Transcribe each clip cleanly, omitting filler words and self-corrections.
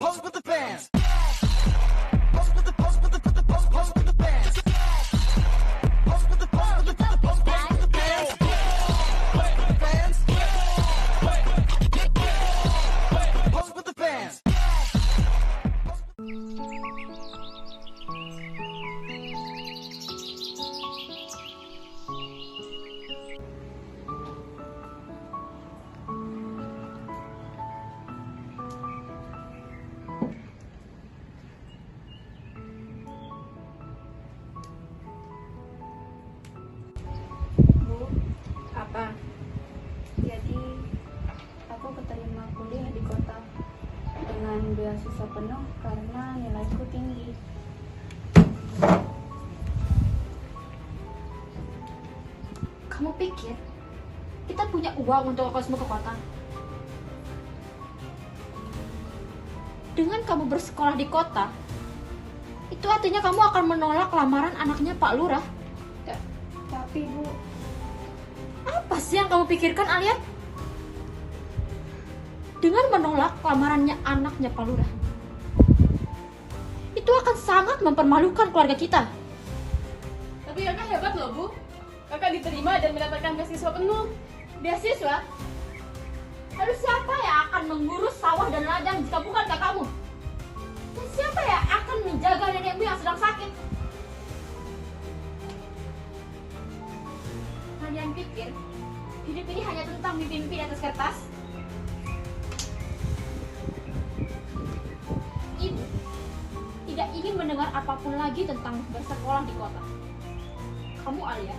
pose with the fans. Pose with the pose with the pose with the pose with the fans. Pose with the pose with the pose with the pose with the fans. Pose with the fans. Pose with the fans. Bu, apa? Jadi aku keterima kuliah di kota dengan beasiswa penuh karena nilaiku tinggi. Kamu pikir kita punya uang untuk kosmo ke kota? Dengan kamu bersekolah di kota, itu artinya kamu akan menolak lamaran anaknya Pak Lurah. Tapi Bu, Apa sih yang kamu pikirkan, Alia? Dengan menolak lamarannya anaknya Pak Lurah, itu akan sangat mempermalukan keluarga kita. Tapi kakak hebat loh, Bu. Kakak diterima dan mendapatkan beasiswa penuh. Beasiswa? Lalu siapa yang akan mengurus sawah dan ladang jika bukan kakakmu? Dan siapa yang akan menjaga nenekmu yang sedang sakit? Kalian pikir hidup ini hanya tentang mimpi-mimpi di atas kertas? Ibu tidak ingin mendengar apapun lagi tentang bersekolah di kota. Kamu, Alia,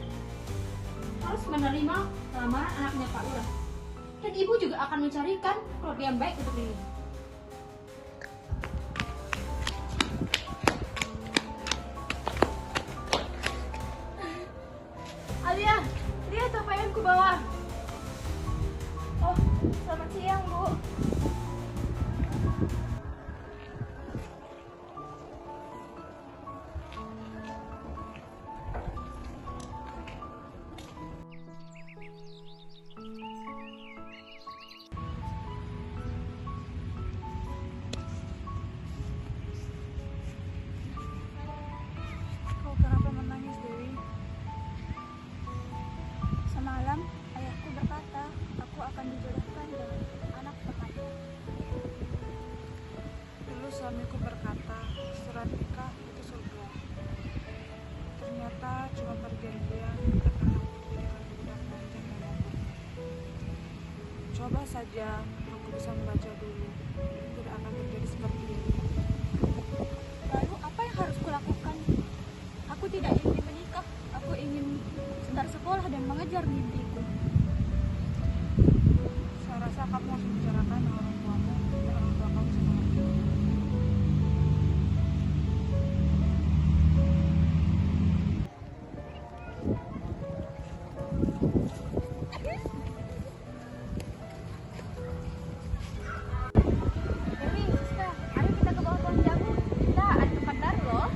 harus menerima lamaran anaknya Pak Lurah. Dan ibu juga akan mencarikan keluarga yang baik untuk dirimu. Alia, lihat apa yang ku bawa. oh selamat siang Bu. Kau kenapa menangis, Dewi? Semalam ayahku berkata, aku akan dijodohkan dengan anak temannya. Dulu suamiku berkata, surat nikah itu surga. Ternyata cuma perjanjian karena hatiku dengan budak manja dan lemah. Coba saja aku bisa membaca dulu, tidak akan terjadi seperti ini. Lalu apa yang harus kulakukan? Aku tidak ingin menikah, aku ingin sebentar sekolah dan mengejar mimpiku. Saya rasa kamu harus bicarakan dengan orang tuamu dan orang tua kamu sendiri. Dewi, Siska, ayo kita ke bawah pohon jambu. Kita ada tempat baru loh.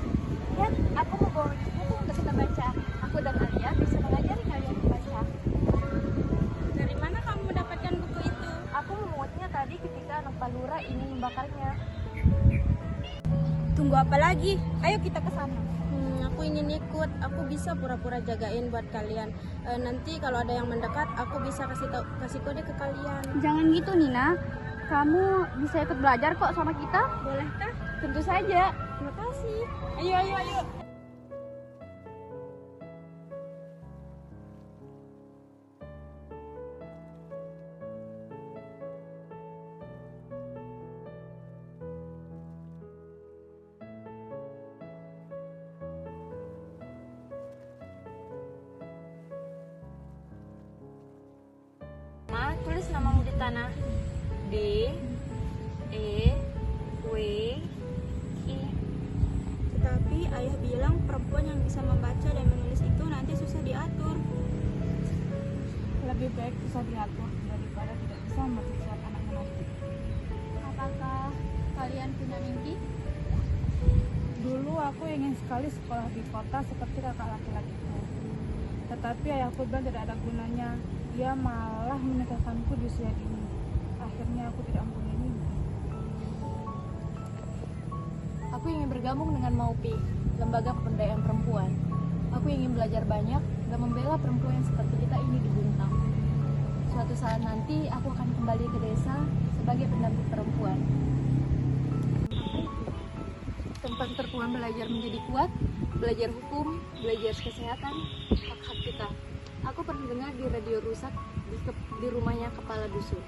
Lihat, aku mau bawa buku untuk kita baca. Aku dan Alia bisa mengajari kalian membaca. Dari mana kamu mendapatkan buku itu? Aku memungutnya tadi ketika anak Pak Lurah ingin membakarnya. Tunggu apa lagi? Ayo kita ke sana. Aku ingin ikut. Aku bisa pura-pura jagain buat kalian. Nanti kalau ada yang mendekat, aku bisa kasih kode ke kalian. Jangan gitu, Nina. Kamu bisa ikut belajar kok sama kita. Bolehkah? Tentu saja. Terima kasih. Ayo, ayo, ayo. Ma, tulis namamu di tanah. D, E, W, I. Tetapi ayah bilang perempuan yang bisa membaca dan menulis itu nanti susah diatur. Lebih baik bisa diatur daripada tidak bisa membaca anaknya nanti. Apakah kalian punya mimpi? Dulu aku ingin sekali sekolah di kota seperti kakak laki-lakiku. Tetapi ayahku bilang tidak ada gunanya. Dia malah menikahkanku di usia dini. Akhirnya aku tidak mempunyai mimpi. Aku ingin bergabung dengan MAUPI, Lembaga Pemberdayaan Perempuan. Aku ingin belajar banyak dan membela perempuan yang seperti kita ini di Buntang. Suatu saat nanti aku akan kembali ke desa sebagai pendamping perempuan. Tempat perempuan belajar menjadi kuat, belajar hukum, belajar kesehatan, hak-hak kita. Aku pernah dengar di radio rusak di rumahnya kepala dusun.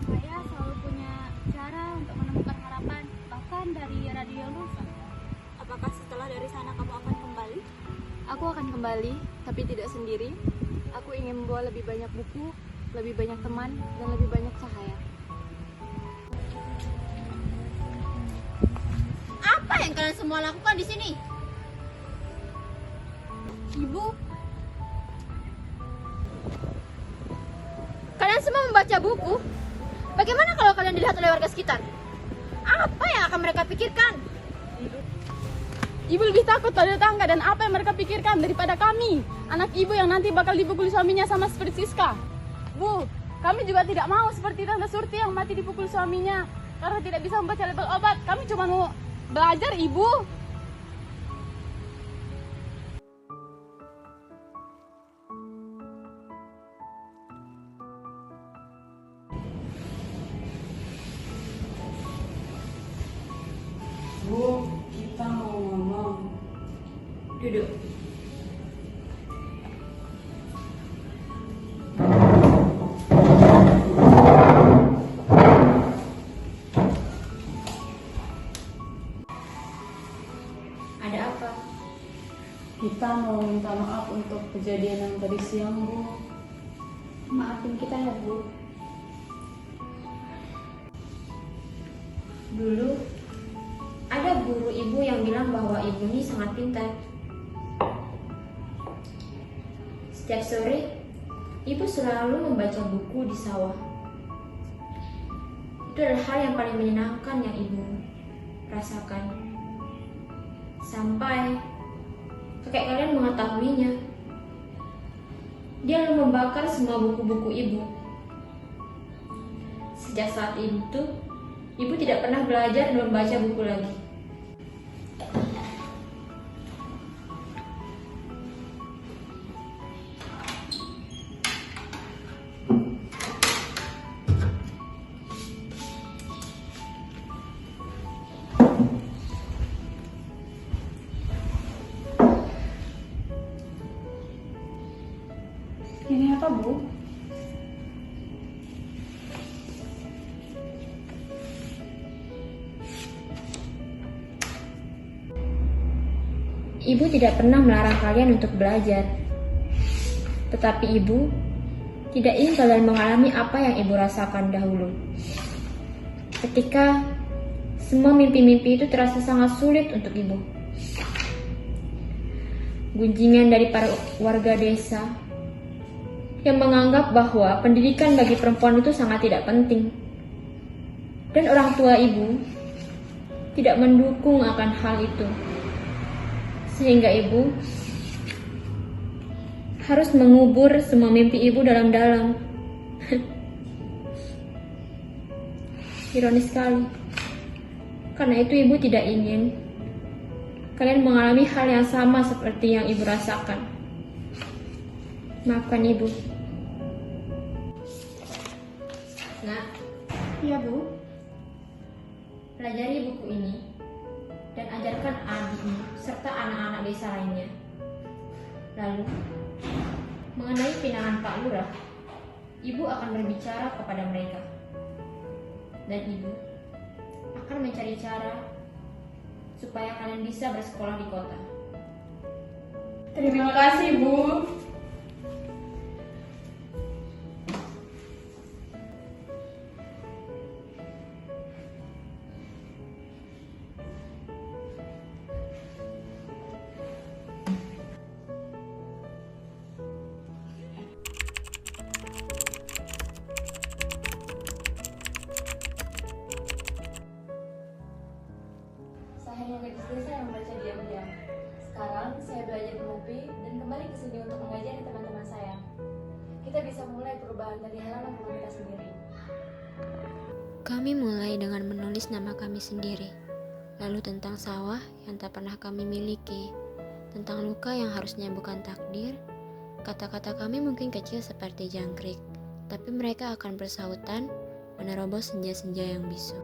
Saya selalu punya cara untuk menemukan harapan, bahkan dari radio rusak. Apakah setelah dari sana kamu akan kembali? Aku akan kembali, tapi tidak sendiri. Aku ingin membawa lebih banyak buku, lebih banyak teman, dan lebih banyak cahaya. Apa yang kalian semua lakukan di sini? Ibu, Kalian semua membaca buku? Bagaimana kalau kalian dilihat oleh warga sekitar? Apa yang akan mereka pikirkan? Ibu lebih takut pada tetangga dan apa yang mereka pikirkan daripada kami, anak ibu yang nanti bakal dipukul suaminya sama seperti Siska. Bu, kami juga tidak mau seperti Tante Surti yang mati dipukul suaminya karena tidak bisa membaca label obat. Kami cuma mau belajar, Ibu. Bu, kita mau ngomong. Duduk. Ada apa? Kita mau minta maaf untuk kejadian yang tadi siang, Bu. Maafin kita ya, Bu. Dulu ada guru ibu yang bilang bahwa ibu ini sangat pintar. Setiap sore, ibu selalu membaca buku di sawah. Itu adalah hal yang paling menyenangkan yang ibu rasakan. Sampai kakek kalian mengetahuinya. Dia lalu membakar semua buku-buku ibu. Sejak saat itu, ibu tidak pernah belajar dan membaca buku lagi. Ini apa, Bu? Ibu tidak pernah melarang kalian untuk belajar. Tetapi ibu tidak ingin kalian mengalami apa yang ibu rasakan dahulu. Ketika semua mimpi-mimpi itu terasa sangat sulit untuk ibu. Gunjingan dari para warga desa yang menganggap bahwa pendidikan bagi perempuan itu sangat tidak penting. Dan orang tua ibu tidak mendukung akan hal itu. Sehingga ibu harus mengubur semua mimpi ibu dalam-dalam. Ironis sekali. Karena itu ibu tidak ingin kalian mengalami hal yang sama seperti yang ibu rasakan. Maafkan ibu. Nak. Iya, Bu. Pelajari buku ini dan ajarkan adikmu serta anak-anak desa lainnya. Lalu, mengenai pinangan Pak Lurah, ibu akan berbicara kepada mereka. Dan ibu akan mencari cara supaya kalian bisa bersekolah di kota. Terima kasih, Bu. saya hanya gadis desa yang membaca diam-diam. Sekarang saya belajar menepi dan kembali ke sini untuk mengajari teman-teman saya. Kita bisa mulai perubahan dari halaman rumah kita sendiri. Kami mulai dengan menulis nama kami sendiri. lalu tentang sawah yang tak pernah kami miliki, tentang luka yang harusnya bukan takdir. Kata-kata kami mungkin kecil seperti jangkrik, tapi mereka akan bersautan menerobos senja-senja yang bisu.